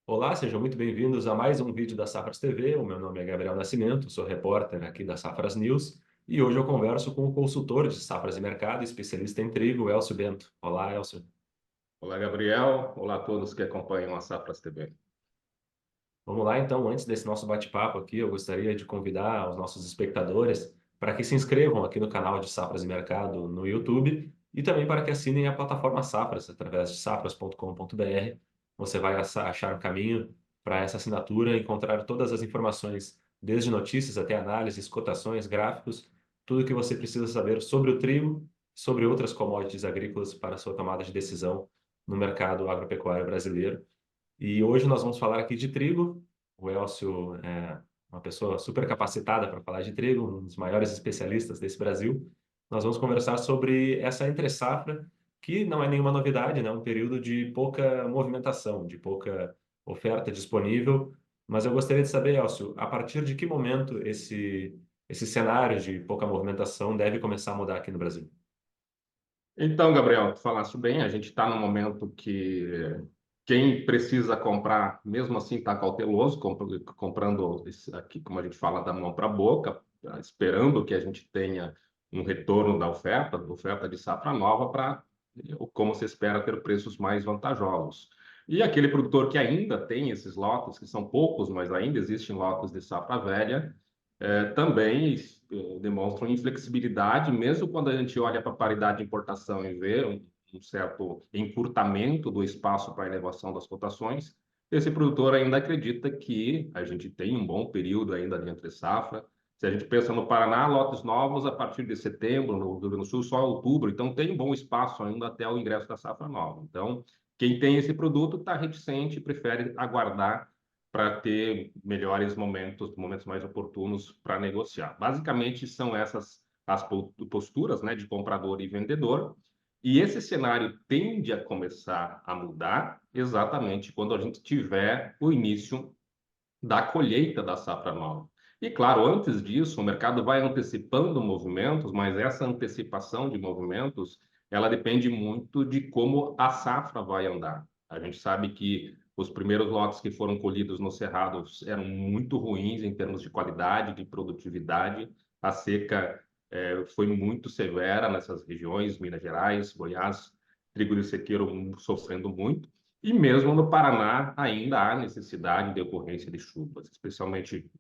Olá, sejam muito bem-vindos a mais um vídeo da Safras TV. O meu nome é Gabriel Nascimento, sou repórter aqui da Safras News e hoje eu converso com o consultor de Safras e Mercado, especialista em trigo, Elcio Bento. Olá, Elcio. Olá, Gabriel. Olá a todos que acompanham a Safras TV. Vamos lá, então, antes desse nosso bate-papo aqui, eu gostaria de convidar os nossos espectadores para que se inscrevam aqui no canal de Safras e Mercado no YouTube e também para que assinem a plataforma Safras através de safras.com.br. Você vai achar um caminho para essa assinatura, encontrar todas as informações, desde notícias até análises, cotações, gráficos, tudo o que você precisa saber sobre o trigo, sobre outras commodities agrícolas para a sua tomada de decisão no mercado agropecuário brasileiro. E hoje nós vamos falar aqui de trigo. O Elcio é uma pessoa super capacitada para falar de trigo, um dos maiores especialistas desse Brasil. Nós vamos conversar sobre essa entre-safra, que não é nenhuma novidade, né? Um período de pouca movimentação, de pouca oferta disponível. Mas eu gostaria de saber, Elcio, a partir de que momento esse cenário de pouca movimentação deve começar a mudar aqui no Brasil? Então, Gabriel, tu falaste bem, a gente está no momento que quem precisa comprar, mesmo assim, está cauteloso, comprando aqui, como a gente fala, da mão para a boca, tá esperando que a gente tenha um retorno da oferta de safra nova para, como se espera, ter preços mais vantajosos. E aquele produtor que ainda tem esses lotes, que são poucos, mas ainda existem lotes de safra velha, também demonstram inflexibilidade, mesmo quando a gente olha para a paridade de importação e vê um certo encurtamento do espaço para a elevação das cotações, esse produtor ainda acredita que a gente tem um bom período ainda de entre safra. Se a gente pensa no Paraná, lotes novos a partir de setembro, no Rio Grande do Sul só outubro, então tem um bom espaço ainda até o ingresso da safra nova. Então, quem tem esse produto está reticente e prefere aguardar para ter melhores momentos, momentos mais oportunos para negociar. Basicamente, são essas as posturas, né, de comprador e vendedor. E esse cenário tende a começar a mudar exatamente quando a gente tiver o início da colheita da safra nova. E claro, antes disso, o mercado vai antecipando movimentos, mas essa antecipação de movimentos, ela depende muito de como a safra vai andar. A gente sabe que os primeiros lotes que foram colhidos no Cerrado eram muito ruins em termos de qualidade, de produtividade. A seca foi muito severa nessas regiões, Minas Gerais, Goiás, trigo de sequeiro sofrendo muito. E mesmo no Paraná ainda há necessidade de ocorrência de chuvas, especialmente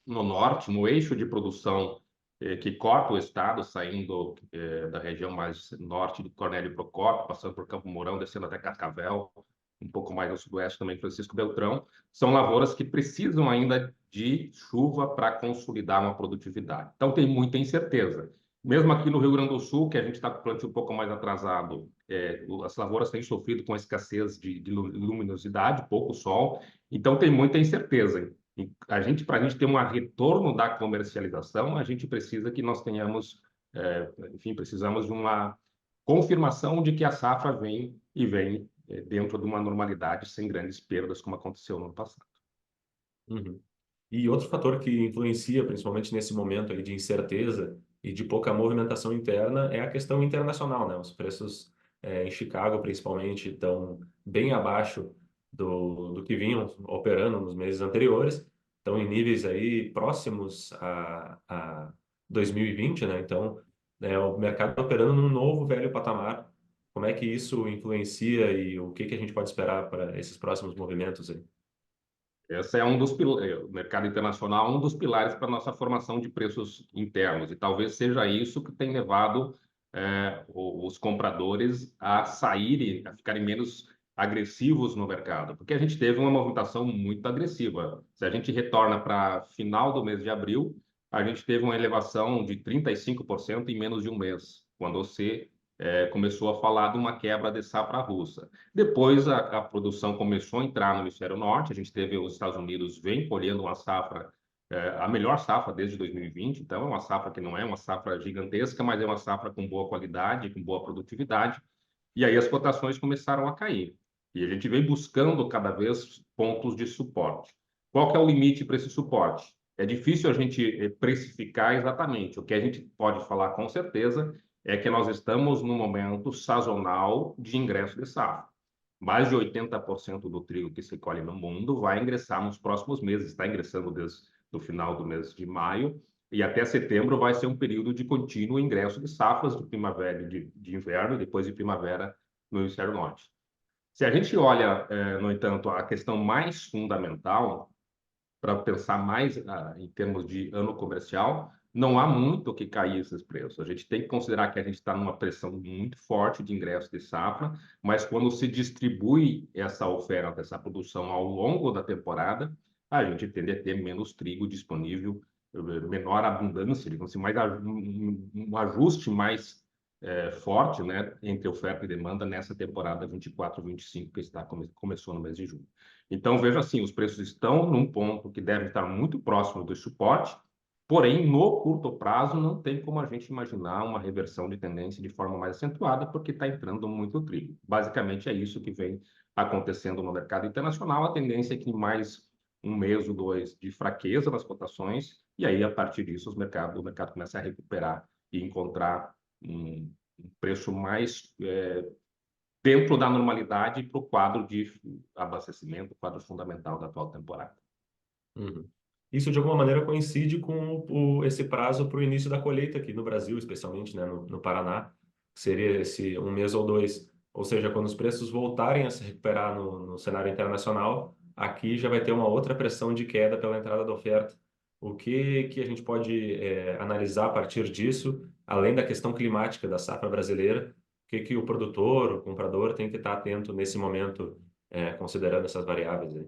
no norte, no eixo de produção que corta o estado, saindo da região mais norte de Cornélio Procópio, passando por Campo Mourão, descendo até Cascavel, um pouco mais ao sudoeste também Francisco Beltrão, são lavouras que precisam ainda de chuva para consolidar uma produtividade. Então tem muita incerteza. Mesmo aqui no Rio Grande do Sul, que a gente está com o plantio um pouco mais atrasado, as lavouras têm sofrido com a escassez de luminosidade, pouco sol, então tem muita incerteza. Para a gente ter um retorno da comercialização, a gente precisa que nós tenhamos, enfim, precisamos de uma confirmação de que a safra vem e vem dentro de uma normalidade, sem grandes perdas, como aconteceu no ano passado. Uhum. E outro fator que influencia, principalmente nesse momento aí de incerteza e de pouca movimentação interna, é a questão internacional, né? Os preços em Chicago, principalmente, estão bem abaixo do que vinham operando nos meses anteriores, estão em níveis aí próximos a 2020, né? Então, o mercado tá operando num novo velho patamar. Como é que isso influencia e o que que a gente pode esperar para esses próximos movimentos aí? Esse é um dos o mercado internacional é um dos pilares para a nossa formação de preços internos, e talvez seja isso que tem levado os compradores a saírem, a ficarem menos agressivos no mercado, porque a gente teve uma movimentação muito agressiva. Se a gente retorna para final do mês de abril, a gente teve uma elevação de 35% em menos de um mês, quando você começou a falar de uma quebra de safra russa. Depois a produção começou a entrar no hemisfério norte, a gente teve os Estados Unidos vem colhendo uma safra, a melhor safra desde 2020, então é uma safra que não é uma safra gigantesca, mas é uma safra com boa qualidade, com boa produtividade, e aí as cotações começaram a cair. E a gente vem buscando cada vez pontos de suporte. Qual que é o limite para esse suporte? É difícil a gente precificar exatamente. O que a gente pode falar com certeza é que nós estamos num momento sazonal de ingresso de safra. Mais de 80% do trigo que se colhe no mundo vai ingressar nos próximos meses, está ingressando desde o final do mês de maio, e até setembro vai ser um período de contínuo ingresso de safras de primavera e de inverno, e depois de primavera no hemisfério norte. Se a gente olha, no entanto, a questão mais fundamental, para pensar mais em termos de ano comercial, não há muito o que cair esses preços. A gente tem que considerar que a gente está numa pressão muito forte de ingresso de safra, mas quando se distribui essa oferta, essa produção ao longo da temporada, a gente tende a ter menos trigo disponível, menor abundância, digamos assim, um ajuste mais forte, né, entre oferta e demanda nessa temporada 24-25 que começou no mês de junho. Então, veja assim, os preços estão num ponto que deve estar muito próximo do suporte, porém, no curto prazo, não tem como a gente imaginar uma reversão de tendência de forma mais acentuada, porque está entrando muito trigo. Basicamente, é isso que vem acontecendo no mercado internacional. A tendência é que mais um mês ou dois de fraqueza nas cotações, e aí, a partir disso, o mercado começa a recuperar e encontrar um preço mais dentro da normalidade para o quadro de abastecimento, o quadro fundamental da atual temporada. Uhum. Isso, de alguma maneira, coincide com esse prazo para o início da colheita aqui no Brasil, especialmente, né, no Paraná, que seria esse um mês ou dois. Ou seja, quando os preços voltarem a se recuperar no cenário internacional, aqui já vai ter uma outra pressão de queda pela entrada da oferta. O que a gente pode analisar a partir disso, além da questão climática da safra brasileira, o que o produtor, o comprador tem que estar atento nesse momento, considerando essas variáveis aí?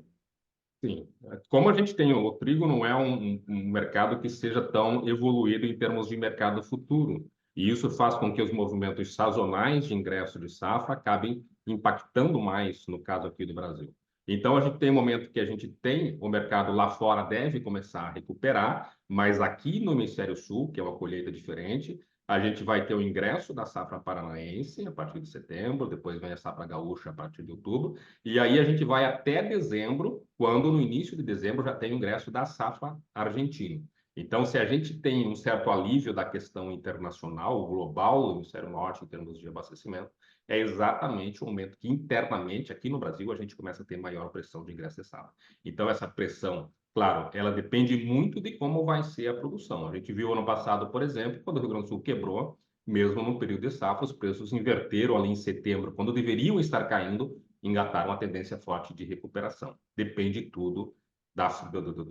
Sim, como a gente tem o trigo não é um mercado que seja tão evoluído em termos de mercado futuro, e isso faz com que os movimentos sazonais de ingresso de safra acabem impactando mais no caso aqui do Brasil. Então a gente tem um momento que a gente tem o mercado lá fora deve começar a recuperar, mas aqui no Hemisfério Sul, que é uma colheita diferente, a gente vai ter o ingresso da safra paranaense a partir de setembro, depois vem a safra gaúcha a partir de outubro, e aí a gente vai até dezembro, quando no início de dezembro já tem o ingresso da safra argentina. Então, se a gente tem um certo alívio da questão internacional, global, no hemisfério norte, em termos de abastecimento, é exatamente o momento que internamente, aqui no Brasil, a gente começa a ter maior pressão de ingresso de safra. Então, essa pressão, claro, ela depende muito de como vai ser a produção. A gente viu ano passado, por exemplo, quando o Rio Grande do Sul quebrou, mesmo no período de safra, os preços inverteram ali em setembro, quando deveriam estar caindo, engataram uma tendência forte de recuperação. Depende tudo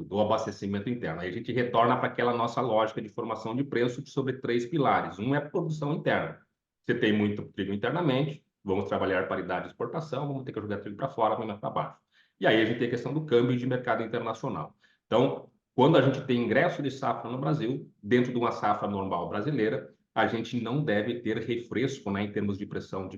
do abastecimento interno. Aí a gente retorna para aquela nossa lógica de formação de preço sobre três pilares. Um é produção interna. Você tem muito trigo internamente, vamos trabalhar paridade de exportação, vamos ter que jogar trigo para fora, menos para baixo. E aí a gente tem a questão do câmbio de mercado internacional. Então, quando a gente tem ingresso de safra no Brasil, dentro de uma safra normal brasileira, a gente não deve ter refresco, né, em termos de pressão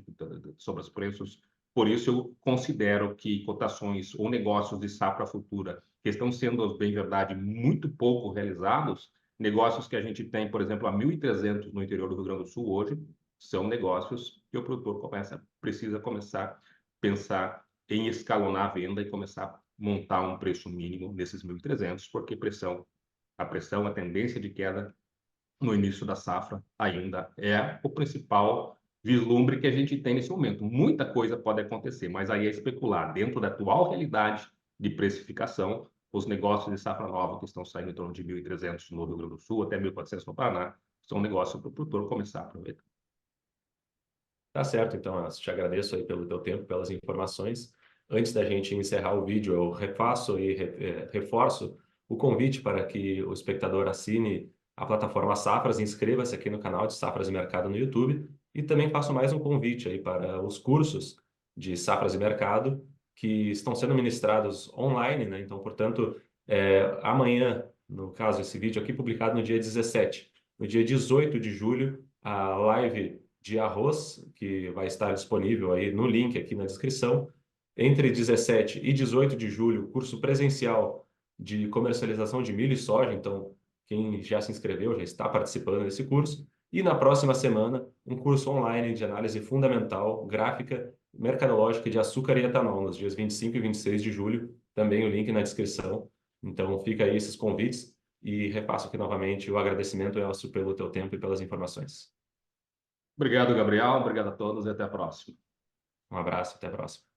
sobre os preços. Por isso, eu considero que cotações ou negócios de safra futura que estão sendo, bem verdade, muito pouco realizados, negócios que a gente tem, por exemplo, a 1.300 no interior do Rio Grande do Sul hoje, são negócios que o produtor precisa começar a pensar em escalonar a venda e começar a montar um preço mínimo nesses 1.300, porque a tendência de queda no início da safra ainda é o principal vislumbre que a gente tem nesse momento. Muita coisa pode acontecer, mas aí é especular. Dentro da atual realidade de precificação, os negócios de safra nova que estão saindo em torno de 1.300 no Rio Grande do Sul, até 1.400 no Paraná, são negócios para o produtor começar a aproveitar. Tá certo, então, Anso, te agradeço aí pelo teu tempo, pelas informações. Antes da gente encerrar o vídeo, eu refaço e reforço o convite para que o espectador assine a plataforma Safras, inscreva-se aqui no canal de Safras e Mercado no YouTube e também faço mais um convite aí para os cursos de Safras e Mercado que estão sendo ministrados online, né? Então, portanto, amanhã, no caso, esse vídeo aqui publicado no dia 17, no dia 18 de julho, a live de arroz, que vai estar disponível aí no link aqui na descrição. Entre 17 e 18 de julho, curso presencial de comercialização de milho e soja. Então, quem já se inscreveu já está participando desse curso. E na próxima semana, um curso online de análise fundamental, gráfica, mercadológica de açúcar e etanol, nos dias 25 e 26 de julho. Também o link na descrição. Então, fica aí esses convites. E repasso aqui novamente o agradecimento, Elcio, pelo teu tempo e pelas informações. Obrigado, Gabriel. Obrigado a todos e até a próxima. Um abraço, até a próxima.